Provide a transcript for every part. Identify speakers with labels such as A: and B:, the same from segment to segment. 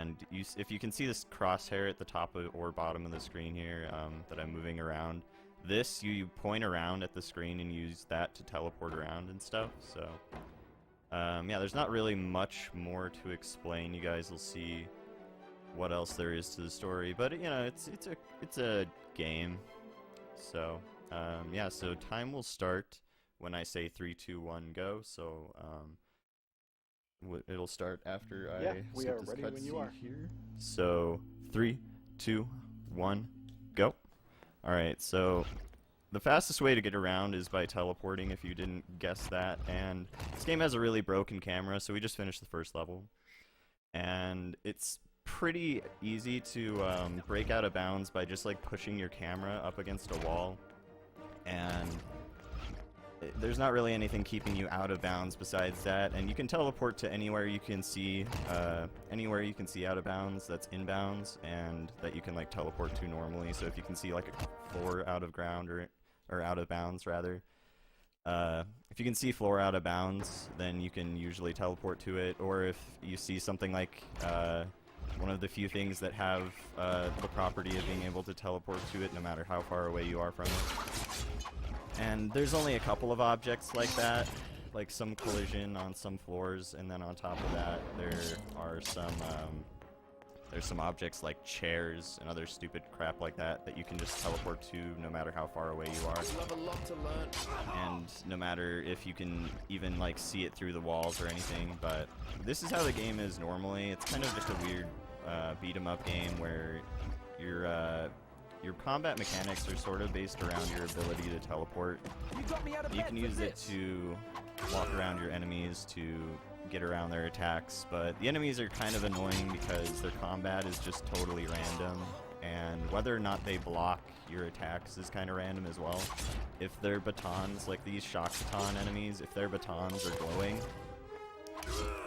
A: And if you can see this crosshair at the top or bottom of the screen here that I'm moving around, this you point around at the screen and use that to teleport around and stuff. So yeah, there's not really much more to explain. You guys will see what else there is to the story, but you know, it's a game. So yeah, so time will start when I say 3, 2, 1, go. So it'll start after I
B: we
A: skip
B: are
A: this
B: ready when you
A: cutscene
B: are.
A: here. So 3, 2, 1, go. Alright, so the fastest way to get around is by teleporting, if you didn't guess that, and this game has a really broken camera, so we just finished the first level. And it's pretty easy to break out of bounds by just like pushing your camera up against a wall, and there's not really anything keeping you out of bounds besides that, and you can teleport to anywhere you can see out of bounds that's in bounds, and that you can like teleport to normally. So if you can see like a floor out of ground or out of bounds rather, if you can see floor out of bounds, then you can usually teleport to it. Or if you see something like one of the few things that have the property of being able to teleport to it no matter how far away you are from it. And there's only a couple of objects like that, like some collision on some floors, and then on top of that there are there's some objects like chairs and other stupid crap like that you can just teleport to no matter how far away you are.
C: You have a lot to learn.
A: And no matter if you can even like see it through the walls or anything. But this is how the game is normally. It's kind of just a weird beat 'em up game where your combat mechanics are sort of based around your ability to teleport. You can use it to walk around your enemies to get around their attacks, but the enemies are kind of annoying because their combat is just totally random, and whether or not they block your attacks is kind of random as well. If their batons, like these shock baton enemies, if their batons are glowing,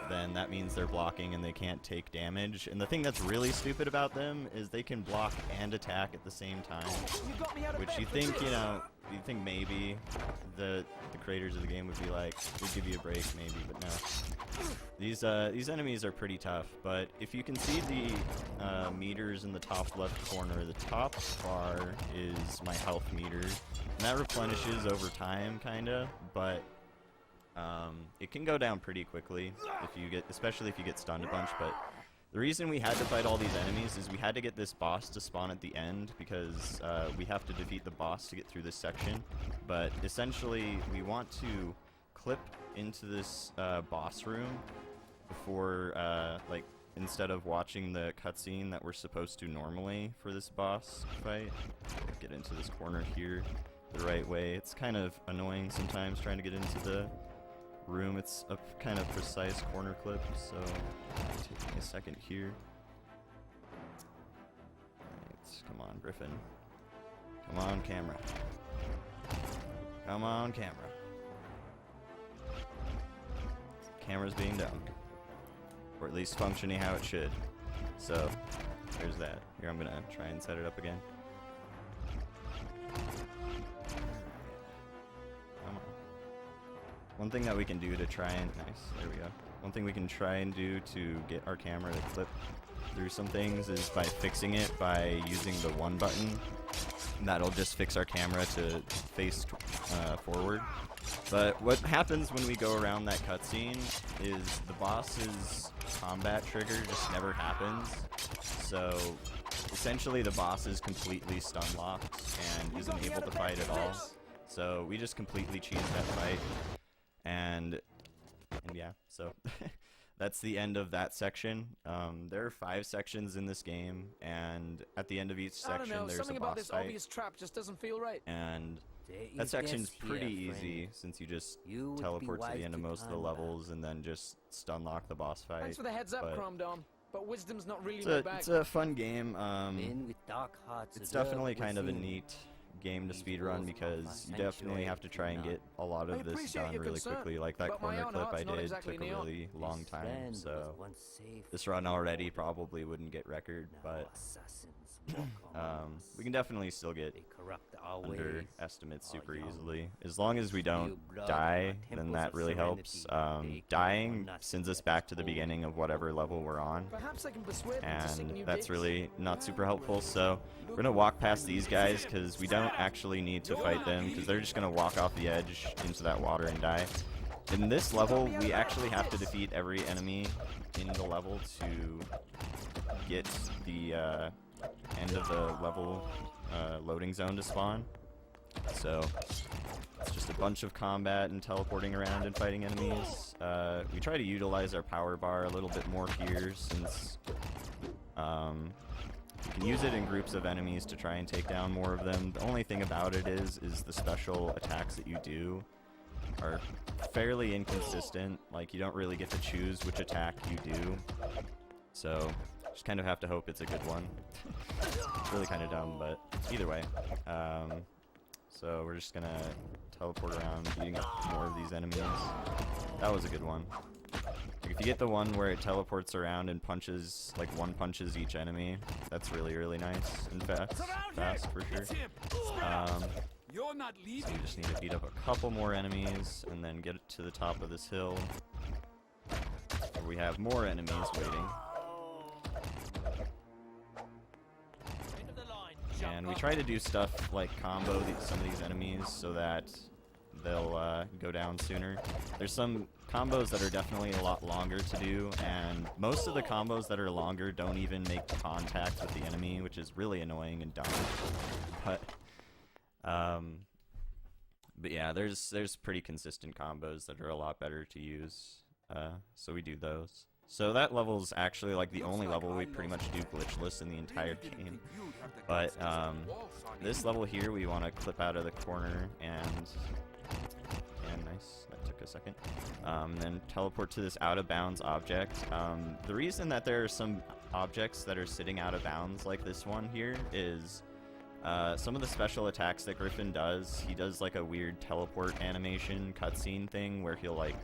A: then that means they're blocking and they can't take damage. And the thing that's really stupid about them is they can block and attack at the same time, which you think, you know, you think maybe the creators of the game would be like, we'd give you a break maybe, but no. These enemies are pretty tough, but if you can see the meters in the top left corner, the top bar is my health meter, and that replenishes over time, kinda, but it can go down pretty quickly especially if you get stunned a bunch. But the reason we had to fight all these enemies is we had to get this boss to spawn at the end, because we have to defeat the boss to get through this section. But essentially, we want to clip into this boss room before, like, instead of watching the cutscene that we're supposed to normally for this boss fight. Get into this corner here the right way. It's kind of annoying sometimes trying to get into the room. It's a kind of precise corner clip, so take me a second here. Alright, come on, Griffin. Come on, camera. Come on, camera. Camera's being dumb. Or at least functioning how it should. So, there's that. Here, I'm gonna try and set it up again. One thing that we can do to try and... Nice, there we go. One thing we can try and do to get our camera to clip through some things is by fixing it by using the 1 button. That'll just fix our camera to face forward. But what happens when we go around that cutscene is the boss's combat trigger just never happens. So essentially the boss is completely stun locked and isn't able to fight at all. So we just completely cheese that fight. And yeah, so that's the end of that section. There are 5 sections in this game, and at the end of each section there's
C: something
A: a
C: about
A: boss
C: this
A: fight.
C: obvious trap just doesn't feel right.
A: And that section's pretty easy, since you just teleport to the end of most of the levels and then just stun lock the boss fight.
C: Thanks for the heads up, Cromdom. But wisdom's not really
A: It's a fun game.
D: Men with dark hearts
A: It's definitely kind of a neat game to speedrun because you definitely have to try and get a lot of this done really quickly. Like that
C: but my
A: corner
C: own
A: clip I
C: heart's not
A: did
C: exactly
A: took a
C: neon.
A: really long
B: This
A: time,
B: land
A: so
B: was once safe.
A: this run already probably wouldn't get record,
B: Now
A: but
B: assassins walk among us.
A: we can definitely still get
B: They corrupt our ways.
A: underestimates
B: Our
A: super
B: young,
A: easily. As long as we don't
B: new blood,
A: die,
B: our
A: then
B: temples
A: that
B: of
A: really helps.
B: serenity, they
A: Dying
B: call us
A: sends us
B: yet
A: back to the
B: old.
A: beginning of whatever level we're on,
C: Perhaps I can persuade them to sing
A: and
C: new
A: that's
C: bits.
A: really not super helpful. So we're gonna walk past these guys because we don't actually need to fight them because they're just gonna walk off the edge into that water and die. In this level, we actually have to defeat every enemy in the level to get the end of the level loading zone to spawn. So it's just a bunch of combat and teleporting around and fighting enemies. We try to utilize our power bar a little bit more here since you can use it in groups of enemies to try and take down more of them. The only thing about it is the special attacks that you do are fairly inconsistent. Like, you don't really get to choose which attack you do. So just kind of have to hope it's a good one. It's really kind of dumb, but either way. So we're just gonna teleport around, beating up more of these enemies. That was a good one. Like, if you get the one where it teleports around and punches, like one punches each enemy, that's really, really nice and fast for sure.
D: You're not
A: So
D: leaving.
A: you just need to beat up a couple more enemies and then get to the top of this hill where we have more enemies waiting. And we try to do stuff like combo some of these enemies so that they'll go down sooner. There's some combos that are definitely a lot longer to do, and most of the combos that are longer don't even make contact with the enemy, which is really annoying and dumb. But yeah, there's pretty consistent combos that are a lot better to use, so we do those. So that level's actually like the only level we pretty much do glitchless in the entire game. But this level here, we want to clip out of the corner and nice, that took a second. Then teleport to this out of bounds object. The reason that there are some objects that are sitting out of bounds like this one here is some of the special attacks that Griffin does. He does like a weird teleport animation cutscene thing where he'll like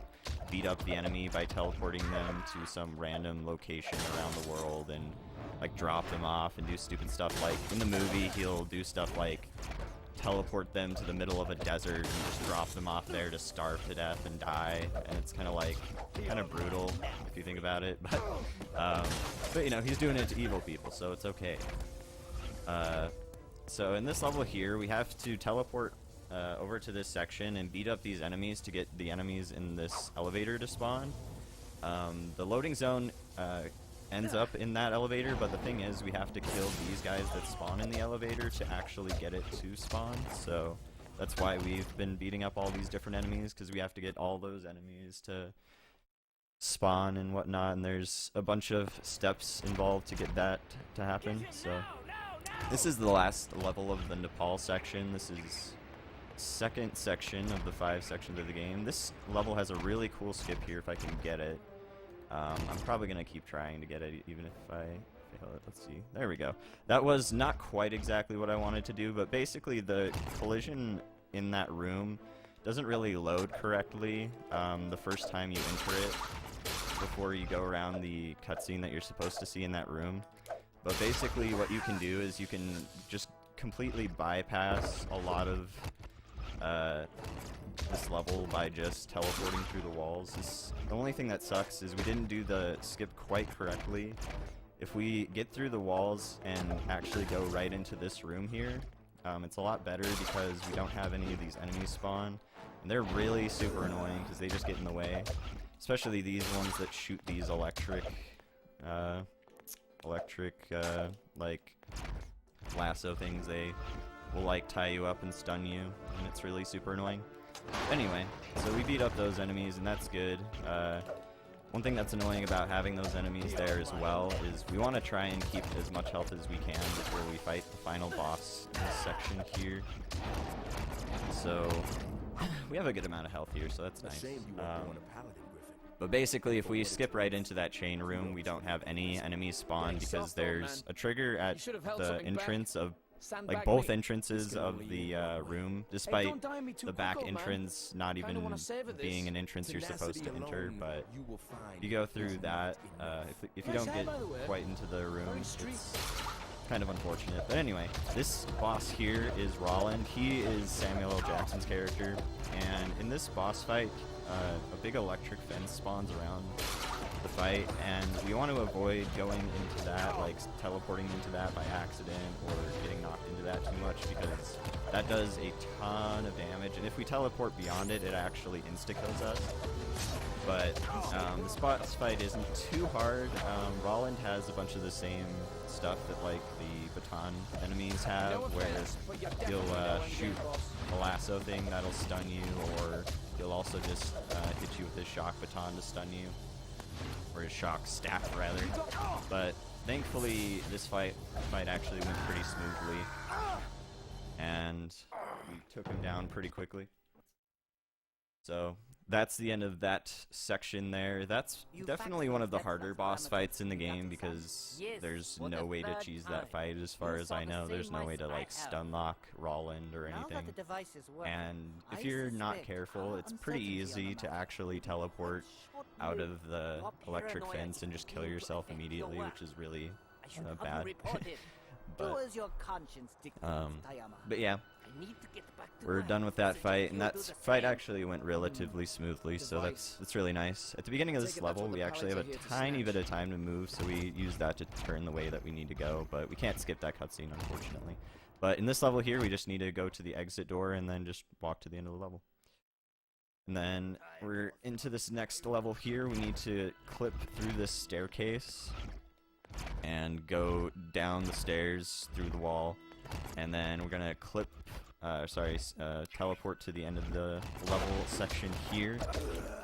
A: beat up the enemy by teleporting them to some random location around the world and like drop them off and do stupid stuff. Like in the movie, he'll do stuff like teleport them to the middle of a desert and just drop them off there to starve to death and die, and it's kind of brutal if you think about it, but you know, he's doing it to evil people, so it's okay. So in this level here, we have to teleport over to this section and beat up these enemies to get the enemies in this elevator to spawn. The loading zone ends up in that elevator, but the thing is we have to kill these guys that spawn in the elevator to actually get it to spawn. So that's why we've been beating up all these different enemies, because we have to get all those enemies to spawn and whatnot, and there's a bunch of steps involved to get that to happen. So this is the last level of the Nepal section. This is second section of the 5 sections of the game. This level has a really cool skip here if I can get it. I'm probably going to keep trying to get it even if I fail it. Let's see. There we go. That was not quite exactly what I wanted to do, but basically the collision in that room doesn't really load correctly the first time you enter it before you go around the cutscene that you're supposed to see in that room. But basically what you can do is you can just completely bypass a lot of this level by just teleporting through the walls. The only thing that sucks is we didn't do the skip quite correctly. If we get through the walls and actually go right into this room here, it's a lot better because we don't have any of these enemies spawn. And they're really super annoying because they just get in the way. Especially these ones that shoot these electric like lasso things. They will like tie you up and stun you, and it's really super annoying. Anyway, so we beat up those enemies, and that's good. One thing that's annoying about having those enemies there as well is we want to try and keep as much health as we can before we fight the final boss in this section here. So we have a good amount of health here, so that's nice. But basically, if we skip right into that chain room, we don't have any enemies spawn because there's a trigger at the entrance of
C: Sandbag
A: like both
C: me.
A: entrances of the room,
C: Hey,
A: despite
C: don't die me too
A: the
C: quick,
A: back
C: old man.
A: entrance not
C: Kinda
A: even
C: wanna savor this.
A: being an entrance you're supposed to enter, but
D: you will find
A: you go through that. If you
C: Nice
A: don't
C: hair,
A: get
C: by the way.
A: quite into the room,
C: Very street.
A: it's kind of unfortunate. But anyway, this boss here is Roland. He is Samuel L. Jackson's character, and in this boss fight, a big electric fence spawns around the fight, and we want to avoid going into that, like teleporting into that by accident or getting knocked into that too much, because that does a ton of damage, and if we teleport beyond it, it actually insta-kills us. But this boss fight isn't too hard. Roland has a bunch of the same stuff that like the baton enemies have, where he'll shoot a lasso thing that'll stun you, or he'll also just hit you with his shock baton to stun you, or his shock staff rather. But thankfully this fight actually went pretty smoothly, and we took him down pretty quickly. So that's the end of that section there. That's definitely one of the harder boss fights in the game, because there's no way to cheese that fight as far as I know. There's no way to like stun lock Roland or anything. And if you're not careful, it's pretty easy to actually teleport out of the electric fence and just kill yourself immediately, which is really bad. But yeah, we're done with that fight, and that fight actually went relatively smoothly, so that's really nice. At the beginning of this level, we actually have a tiny bit of time to move, so we use that to turn the way that we need to go, but we can't skip that cutscene, unfortunately. But in this level here, we just need to go to the exit door and then just walk to the end of the level. And then we're into this next level here. We need to clip through this staircase and go down the stairs through the wall, and then we're gonna teleport to the end of the level section here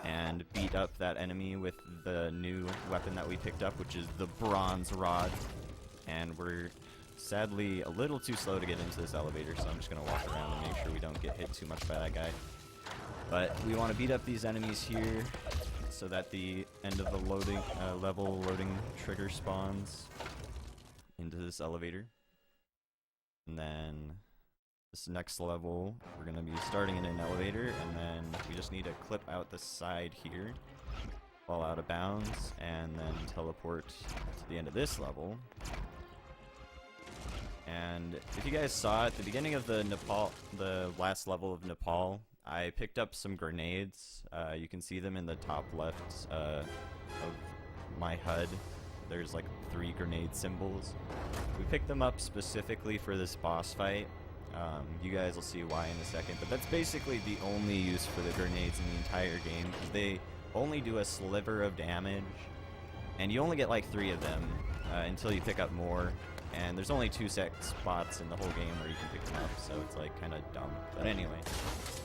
A: and beat up that enemy with the new weapon that we picked up, which is the bronze rod. And we're sadly a little too slow to get into this elevator, so I'm just gonna walk around and make sure we don't get hit too much by that guy. But we want to beat up these enemies here so that the end of the level loading trigger spawns into this elevator. And then this next level, we're going to be starting in an elevator, and then we just need to clip out the side here, fall out of bounds, and then teleport to the end of this level. And if you guys saw at the beginning of the last level of Nepal, I picked up some grenades. You can see them in the top left of my HUD. There's like 3 grenade symbols. We picked them up specifically for this boss fight. You guys will see why in a second, but that's basically the only use for the grenades in the entire game, because they only do a sliver of damage, and you only get like 3 of them until you pick up more. And there's only 2 spots in the whole game where you can pick them up, so it's like kind of dumb. But anyway,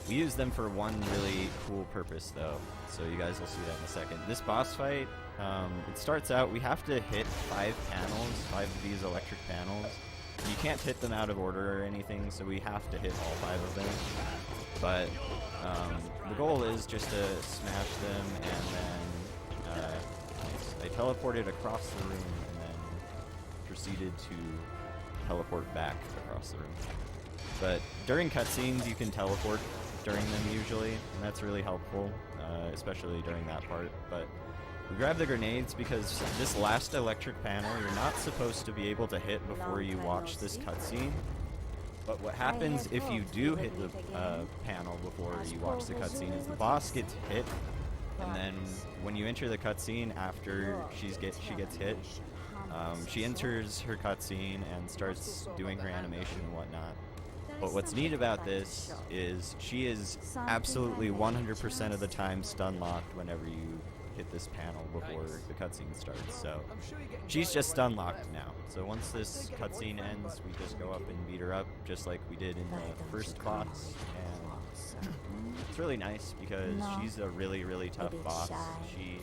A: we use them for one really cool purpose though, so you guys will see that in a second. This boss fight, it starts out, we have to hit 5 panels, 5 of these electric panels. You can't hit them out of order or anything, so we have to hit all 5 of them. But the goal is just to smash them, and then I teleported across the room, proceeded to teleport back across the room. But during cutscenes, you can teleport during them usually, and that's really helpful, especially during that part. But we grab the grenades because this last electric panel, you're not supposed to be able to hit before you watch this cutscene. But what happens if you do hit the panel before you watch the cutscene is the boss gets hit, and then when you enter the cutscene after she gets hit, she enters her cutscene and starts doing her animation and whatnot. But what's neat about this is she is absolutely 100% of the time stun locked whenever you hit this panel before the cutscene starts. So she's just stun locked now. So once this cutscene ends, we just go up and beat her up just like we did in the first boss. And it's really nice because she's a really tough boss. She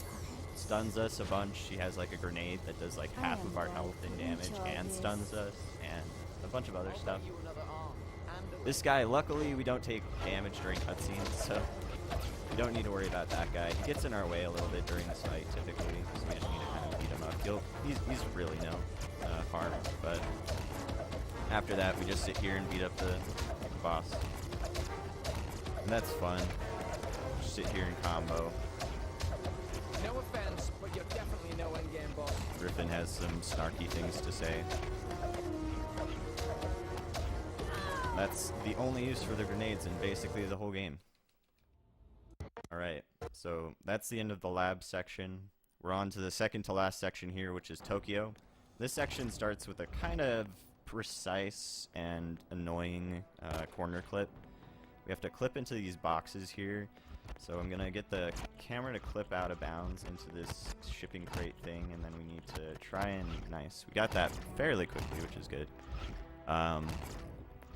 A: stuns us a bunch. She has like a grenade that does like half of our health and damage and stuns us, and a bunch of other stuff. This guy, luckily we don't take damage during cutscenes, so we don't need to worry about that guy. He gets in our way a little bit during this fight typically, so we just need to kind of beat him up. He's really no harm, but after that, we just sit here and beat up the boss. And that's fun. Just sit here and combo.
C: No offense, but you're definitely no endgame boss.
A: Griffin has some snarky things to say. That's the only use for the grenades in basically the whole game. Alright, so that's the end of the lab section. We're on to the second to last section here, which is Tokyo. This section starts with a kind of precise and annoying corner clip. We have to clip into these boxes here. So I'm gonna get the camera to clip out of bounds into this shipping crate thing, and then we need to try and nice. We got that fairly quickly, which is good.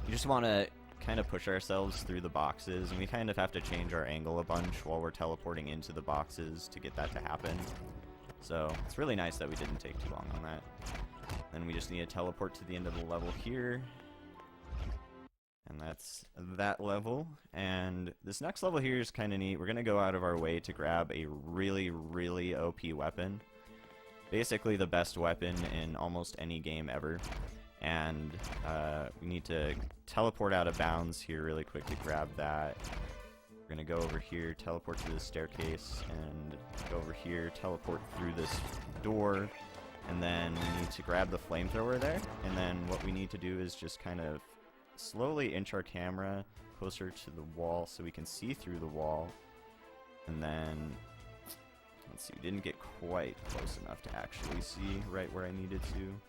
A: We just want to kind of push ourselves through the boxes, and we kind of have to change our angle a bunch while we're teleporting into the boxes to get that to happen. So it's really nice that we didn't take too long on that. Then we just need to teleport to the end of the level here. And that's that level. And this next level here is kind of neat. We're going to go out of our way to grab a really, really OP weapon. Basically the best weapon in almost any game ever. And we need to teleport out of bounds here really quick to grab that. We're going to go over here, teleport to the staircase, and go over here, teleport through this door. And then we need to grab the flamethrower there. And then what we need to do is just kind of slowly inch our camera closer to the wall so we can see through the wall. And then, let's see, we didn't get quite close enough to actually see right where I needed to.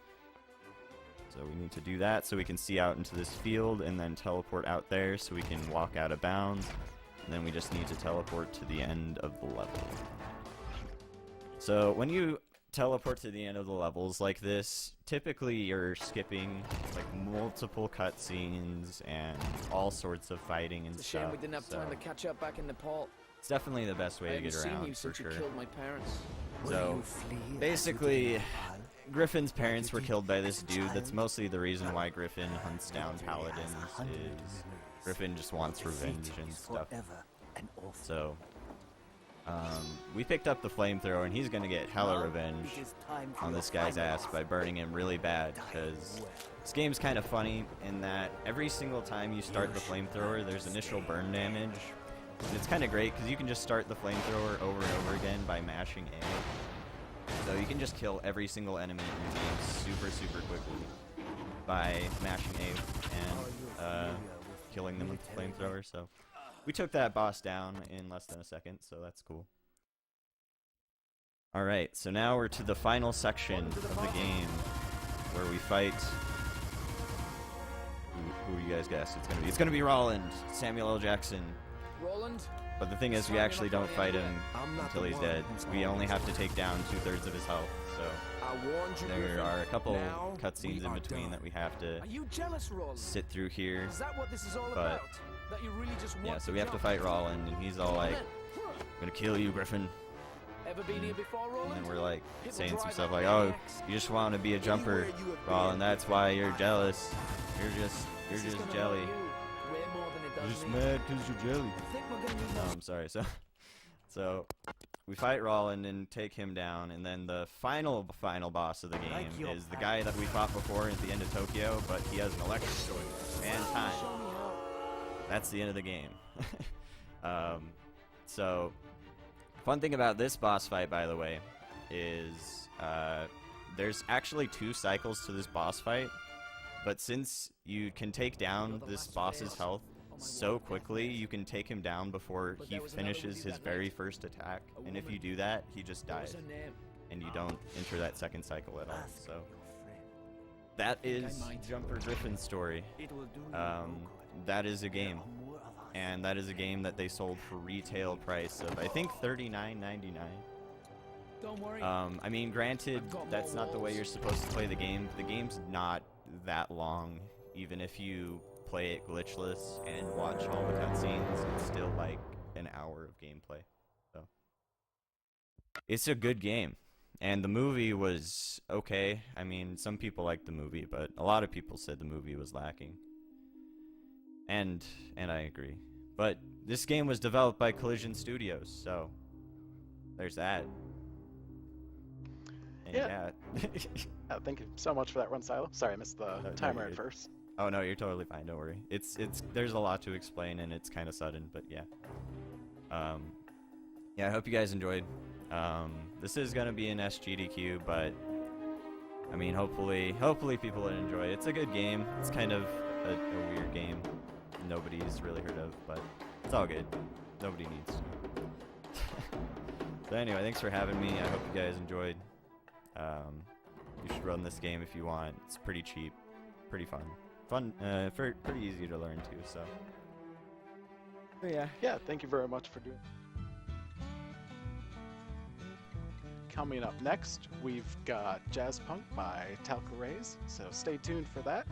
A: So we need to do that so we can see out into this field, and then teleport out there so we can walk out of bounds. And then we just need to teleport to the end of the level. So when you teleport to the end of the levels like this, typically you're skipping like multiple cutscenes and all sorts of fighting and
C: It's a
A: stuff.
C: shame we didn't have time to catch up back in Nepal.
A: It's definitely the best way
C: I
A: to
C: haven't
A: get
C: seen
A: around
C: you
A: for
C: since
A: sure.
C: you killed my parents.
A: So basically, Griffin's parents were killed by this dude. That's mostly the reason why Griffin hunts down paladins. Is Griffin just wants revenge and stuff. So we picked up the flamethrower, and he's gonna get hella revenge on this guy's ass by burning him really bad, because this game's kind of funny in that every single time you start the flamethrower, there's initial burn damage. And it's kind of great because you can just start the flamethrower over and over again by mashing A. So you can just kill every single enemy in the game super, super quickly by mashing A and killing them with the flamethrower. So we took that boss down in less than a second, so that's cool. Alright, so now we're to the final section of the game where we fight. Who you guys guess it's gonna be? It's gonna be Roland, Samuel L. Jackson.
C: Roland?
A: But the thing is, we actually don't fight him until he's dead. We only have to take down 2/3 of his health, so there are a couple cutscenes in between that we have to
C: Are you jealous, Roland?
A: sit through here.
C: Is that what this is all
A: But
C: about? That you really just want
A: yeah, so we have to fight Roland, and he's all like, "I'm gonna kill you, Griffin."
C: Ever been here before, Roland?
A: And then we're like saying some stuff like, "Oh, you just want to be a jumper, Roland. That's why you're jealous. You're just jelly. You're just mad because you're jelly." No, I'm sorry. So we fight Roland and take him down, and then the final boss of the game is the guy that we fought before at the end of Tokyo, but he has an electric sword and time. That's the end of the game. So fun thing about this boss fight, by the way, is there's actually 2 cycles to this boss fight, but since you can take down this boss's health so quickly, you can take him down before he finishes his very first attack, and if you do that, he just dies, and you don't enter that second cycle at all. So that is Jumper Griffin's story. That is a game, and that is a game that they sold for retail price of, I think, $39.99.
C: Don't worry.
A: I mean, granted, that's not the way you're supposed to play the game. The game's not that long, even if you play it glitchless and watch all the cutscenes. It's still like an hour of gameplay. So it's a good game, and the movie was okay. I mean, some people liked the movie, but a lot of people said the movie was lacking, and I agree. But this game was developed by Collision Studios, so there's that. And
E: Yeah. Thank you so much for that run, Silo. Sorry, I missed the timer at first.
A: Oh no, you're totally fine. Don't worry. It's there's a lot to explain and it's kind of sudden, but yeah. Yeah, I hope you guys enjoyed. This is gonna be an SGDQ, but I mean, hopefully people will enjoy it. It's a good game. It's kind of a weird game nobody's really heard of, but it's all good. Nobody needs to. So anyway, thanks for having me. I hope you guys enjoyed. You should run this game if you want. It's pretty cheap, pretty fun, pretty easy to learn too. So yeah.
E: Yeah, thank you very much for doing. Coming up next, we've got Jazz Punk by Talca Rays, so stay tuned for that.